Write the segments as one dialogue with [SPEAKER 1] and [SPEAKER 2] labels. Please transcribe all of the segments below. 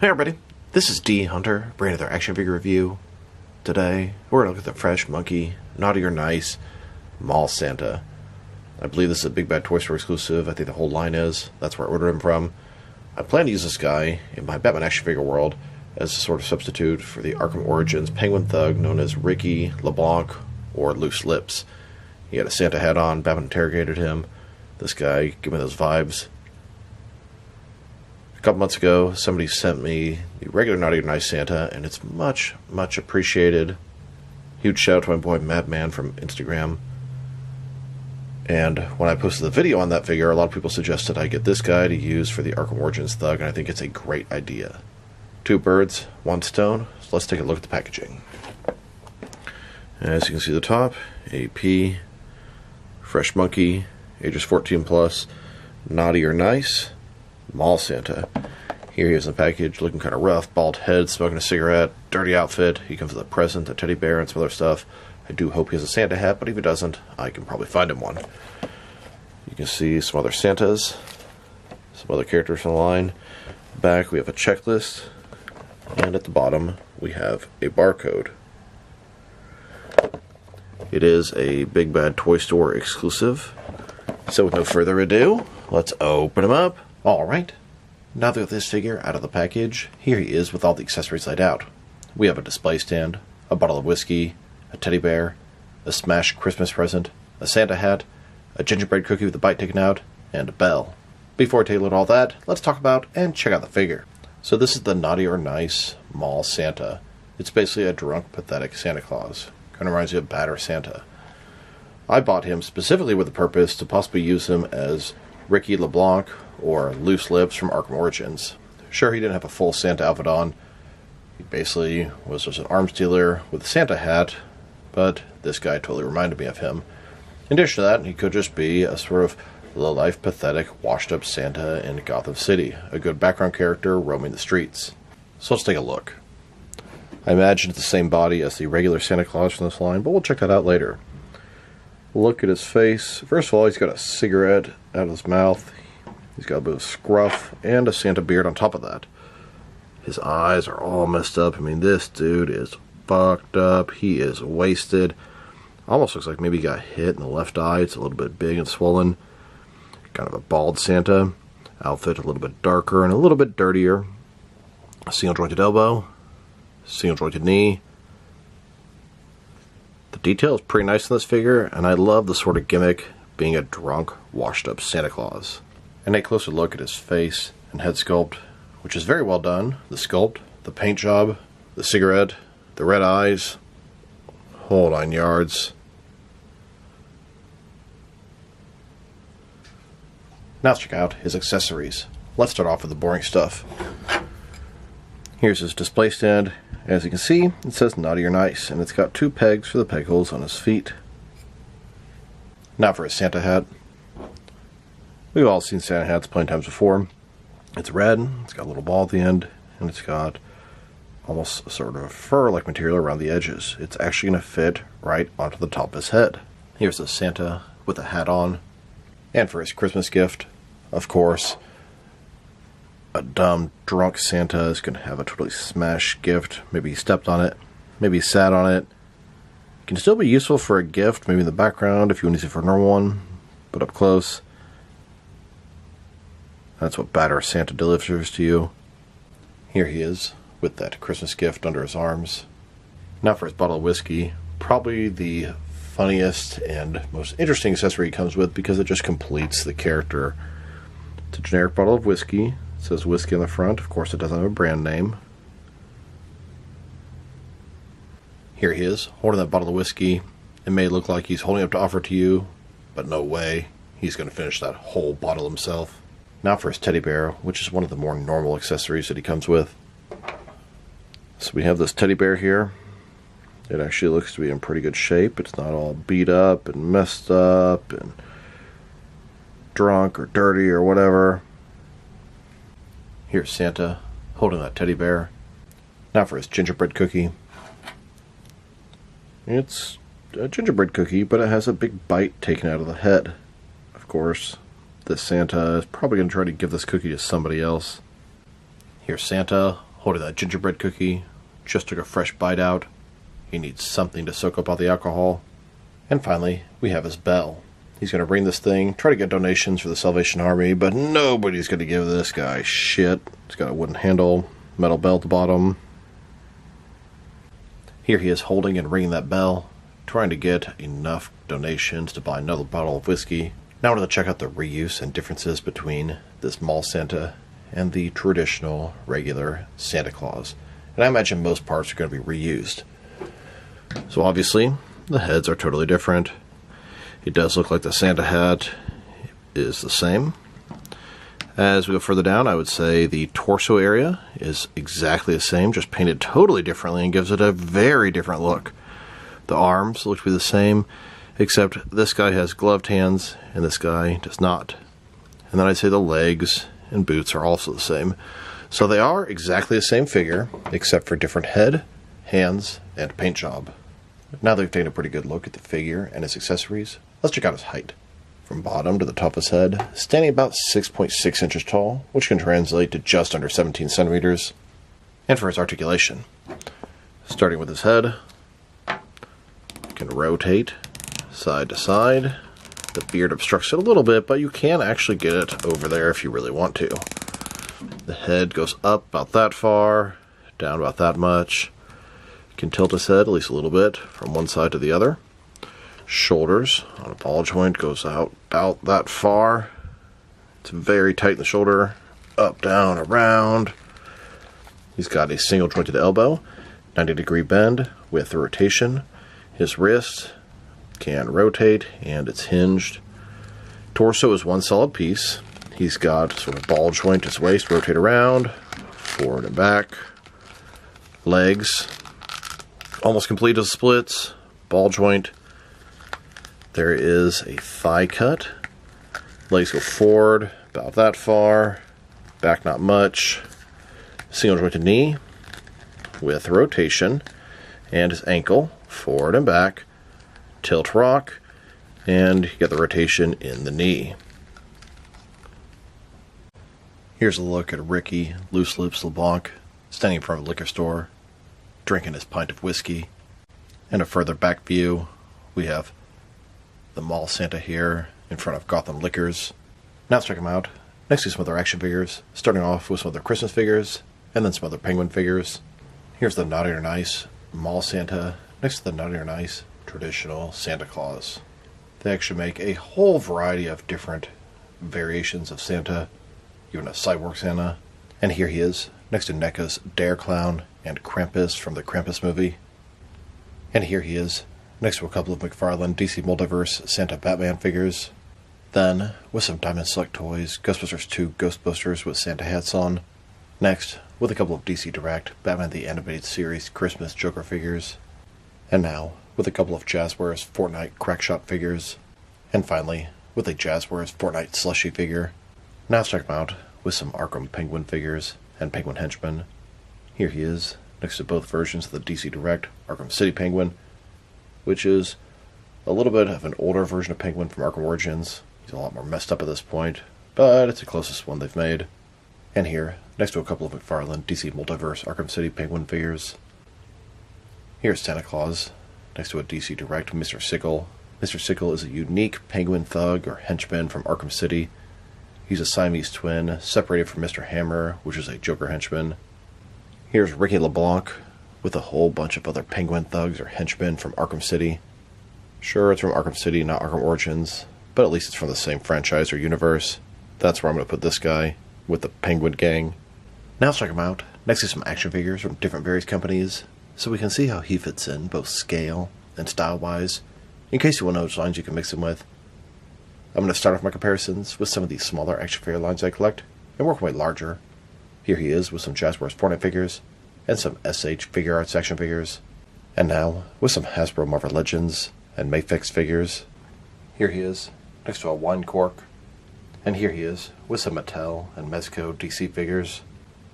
[SPEAKER 1] Hey everybody, this is D Hunter, bringing another action figure review. Today, we're going to look at the Fresh Monkey, Naughty or Nice, Mall Santa. I believe this is a Big Bad Toy Store exclusive. I think the whole line is. That's where I ordered him from. I plan to use this guy in my Batman action figure world as a sort of substitute for the Arkham Origins Penguin thug known as Ricky, LeBlanc, or Loose Lips. He had a Santa hat on, Batman interrogated him. This guy gave me those vibes. A couple months ago, somebody sent me the regular Naughty or Nice Santa, and it's much, much appreciated. Huge shout out to my boy Madman from Instagram. And when I posted the video on that figure, a lot of people suggested I get this guy to use for the Arkham Origins Thug, and I think it's a great idea. Two birds, one stone. So let's take a look at the packaging. As you can see at the top, AP, Fresh Monkey, ages 14 plus, Naughty or Nice, Mall Santa. Here he is in the package, looking kind of rough, bald head, smoking a cigarette, dirty outfit. He comes with a present, a teddy bear, and some other stuff. I do hope he has a Santa hat, but if he doesn't, I can probably find him one. You can see some other Santas, some other characters on the line. Back we have a checklist, and at the bottom we have a barcode. It is a Big Bad Toy Store exclusive. So with no further ado, let's open him up. Alright, now that we have this figure out of the package, here he is with all the accessories laid out. We have a display stand, a bottle of whiskey, a teddy bear, a smashed Christmas present, a Santa hat, a gingerbread cookie with the bite taken out, and a bell. Before I tell you all that, let's talk about and check out the figure. So this is the Naughty or Nice Mall Santa. It's basically a drunk, pathetic Santa Claus. Kind of reminds you of Bad or Santa. I bought him specifically with the purpose to possibly use him as Ricky LeBlanc or Loose Lips from Arkham Origins. Sure, he didn't have a full Santa outfit on. He basically was just an arms dealer with a Santa hat, but this guy totally reminded me of him. In addition to that, he could just be a sort of low-life, pathetic, washed-up Santa in Gotham City, a good background character roaming the streets. So let's take a look. I imagine it's the same body as the regular Santa Claus from this line, but we'll check that out later. Look at his face. First of all, he's got a cigarette out of his mouth. He's got a bit of scruff and a Santa beard on top of that. His eyes are all messed up. I mean, this dude is fucked up. He is wasted. Almost looks like maybe he got hit in the left eye. It's a little bit big and swollen. Kind of a bald Santa. Outfit a little bit darker and a little bit dirtier. A single jointed elbow. Single jointed knee. The detail is pretty nice in this figure, and I love the sort of gimmick being a drunk, washed up Santa Claus. And a closer look at his face and head sculpt, which is very well done. The sculpt, the paint job, the cigarette, the red eyes, whole 9 yards. Now let's check out his accessories. Let's start off with the boring stuff. Here's his display stand. As you can see, it says Naughty or Nice, and it's got 2 pegs for the peg holes on his feet. Now for his Santa hat. We've all seen Santa hats plenty of times before. It's red, it's got a little ball at the end, and it's got almost sort of fur-like material around the edges. It's actually going to fit right onto the top of his head. Here's the Santa with a hat on. And for his Christmas gift, of course, a dumb, drunk Santa is going to have a totally smashed gift. Maybe he stepped on it. Maybe he sat on it. It can still be useful for a gift, maybe in the background if you want to use it for a normal one. But up close, that's what Bad or Santa delivers to you. Here he is, with that Christmas gift under his arms. Now for his bottle of whiskey. Probably the funniest and most interesting accessory he comes with because it just completes the character. It's a generic bottle of whiskey. It says whiskey on the front. Of course, it doesn't have a brand name. Here he is, holding that bottle of whiskey. It may look like he's holding up to offer to you, but no way. He's going to finish that whole bottle himself. Now for his teddy bear, which is one of the more normal accessories that he comes with. So we have this teddy bear here. It actually looks to be in pretty good shape. It's not all beat up and messed up and drunk or dirty or whatever. Here's Santa holding that teddy bear. Now for his gingerbread cookie. It's a gingerbread cookie, but it has a big bite taken out of the head. Of course, this Santa is probably going to try to give this cookie to somebody else. Here's Santa holding that gingerbread cookie. Just took a fresh bite out. He needs something to soak up all the alcohol. And finally, we have his bell. He's going to ring this thing, try to get donations for the Salvation Army, but nobody's going to give this guy shit. It's got a wooden handle, metal bell at the bottom. Here he is holding and ringing that bell, trying to get enough donations to buy another bottle of whiskey. Now we're going to check out the reuse and differences between this mall Santa and the traditional, regular Santa Claus. And I imagine most parts are going to be reused. So obviously, the heads are totally different. It does look like the Santa hat is the same. As we go further down, I would say the torso area is exactly the same, just painted totally differently and gives it a very different look. The arms look to be the same, except this guy has gloved hands and this guy does not. And then I'd say the legs and boots are also the same. So they are exactly the same figure, except for different head, hands, and paint job. Now that we've taken a pretty good look at the figure and its accessories, let's check out his height. From bottom to the top of his head, standing about 6.6 inches tall, which can translate to just under 17 centimeters. And for his articulation, starting with his head, you can rotate side to side. The beard obstructs it a little bit, but you can actually get it over there if you really want to. The head goes up about that far, down about that much. You can tilt his head at least a little bit from one side to the other. Shoulders on a ball joint goes out about that far. It's very tight in the shoulder. Up, down, around. He's got a single jointed elbow, 90-degree bend with rotation. His wrist can rotate and it's hinged. Torso is one solid piece. He's got sort of ball joint his waist, rotate around, forward and back. Legs, almost complete as splits, ball joint. There is a thigh cut. Legs go forward about that far, back not much. Single jointed knee with rotation, and his ankle forward and back, tilt rock, and you get the rotation in the knee. Here's a look at Ricky Loose Lips LeBlanc standing in front of a liquor store, drinking his pint of whiskey. And a further back view, we have the mall Santa here in front of Gotham Liquors. Now let's check them out. Next to some other action figures, starting off with some other Christmas figures, and then some other Penguin figures. Here's the Naughty or Nice mall Santa next to the Naughty or Nice traditional Santa Claus. They actually make a whole variety of different variations of Santa, even a cyborg Santa. And here he is, next to NECA's Dare Clown and Krampus from the Krampus movie. And here he is, next to a couple of McFarlane DC Multiverse Santa Batman figures. Then, with some Diamond Select Toys, Ghostbusters 2 Ghostbusters with Santa hats on. Next, with a couple of DC Direct Batman the Animated Series Christmas Joker figures. And now, with a couple of Jazzwares Fortnite Crackshot figures. And finally, with a Jazzwares Fortnite Slushy figure. Now let's check him out with some Arkham Penguin figures and Penguin Henchmen. Here he is, next to both versions of the DC Direct Arkham City Penguin, which is a little bit of an older version of Penguin from Arkham Origins. He's a lot more messed up at this point, but it's the closest one they've made. And here, next to a couple of McFarlane DC Multiverse Arkham City Penguin figures. Here's Santa Claus, next to a DC Direct Mr. Sickle. Mr. Sickle is a unique Penguin thug or henchman from Arkham City. He's a Siamese twin, separated from Mr. Hammer, which is a Joker henchman. Here's Ricky LeBlanc, with a whole bunch of other Penguin thugs or henchmen from Arkham City. Sure, it's from Arkham City, not Arkham Origins, but at least it's from the same franchise or universe. That's where I'm going to put this guy, with the Penguin gang. Now let's check him out, next to some action figures from different various companies, so we can see how he fits in, both scale and style-wise, in case you want to know which lines you can mix him with. I'm going to start off my comparisons with some of these smaller action figure lines I collect, and work my way larger. Here he is with some Jazzwares Fortnite figures, and some SH Figure Arts action figures. And now, with some Hasbro Marvel Legends and Mayfix figures. Here he is, next to a wine cork. And here he is, with some Mattel and Mezco DC figures.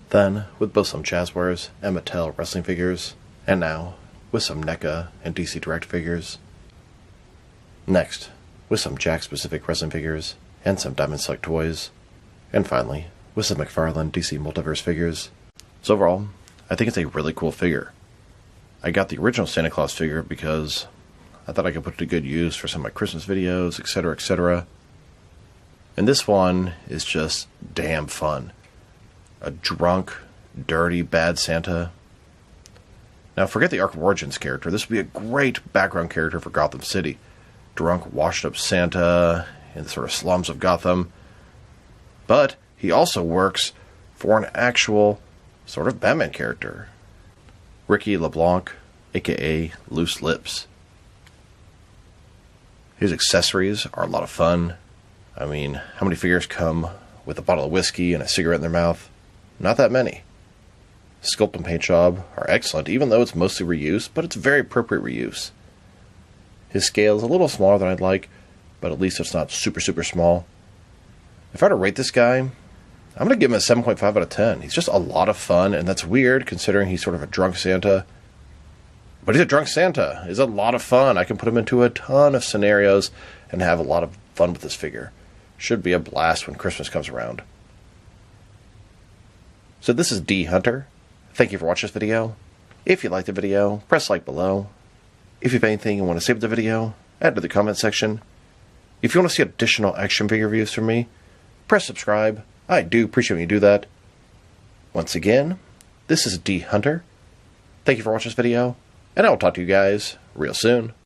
[SPEAKER 1] Then, with both some Jazzwares and Mattel wrestling figures. And now, with some NECA and DC Direct figures. Next, with some Jack-specific wrestling figures and some Diamond Select toys. And finally, with some McFarlane DC Multiverse figures. So overall, I think it's a really cool figure. I got the original Santa Claus figure because I thought I could put it to good use for some of my Christmas videos, etc., etc. And this one is just damn fun. A drunk, dirty, bad Santa. Now, forget the Arkham Origins character. This would be a great background character for Gotham City. Drunk, washed-up Santa in the sort of slums of Gotham. But he also works for an actual sort of Batman character. Ricky LeBlanc, a.k.a. Loose Lips. His accessories are a lot of fun. I mean, how many figures come with a bottle of whiskey and a cigarette in their mouth? Not that many. Sculpt and paint job are excellent, even though it's mostly reuse, but it's very appropriate reuse. His scale is a little smaller than I'd like, but at least it's not super, super small. If I were to rate this guy, I'm going to give him a 7.5 out of 10. He's just a lot of fun, and that's weird considering he's sort of a drunk Santa. But he's a drunk Santa. He's a lot of fun. I can put him into a ton of scenarios and have a lot of fun with this figure. Should be a blast when Christmas comes around. So this is D Hunter. Thank you for watching this video. If you liked the video, press like below. If you have anything you want to say about the video, add to the comment section. If you want to see additional action figure reviews from me, press subscribe. I do appreciate when you do that. Once again, this is D Hunter. Thank you for watching this video, and I will talk to you guys real soon.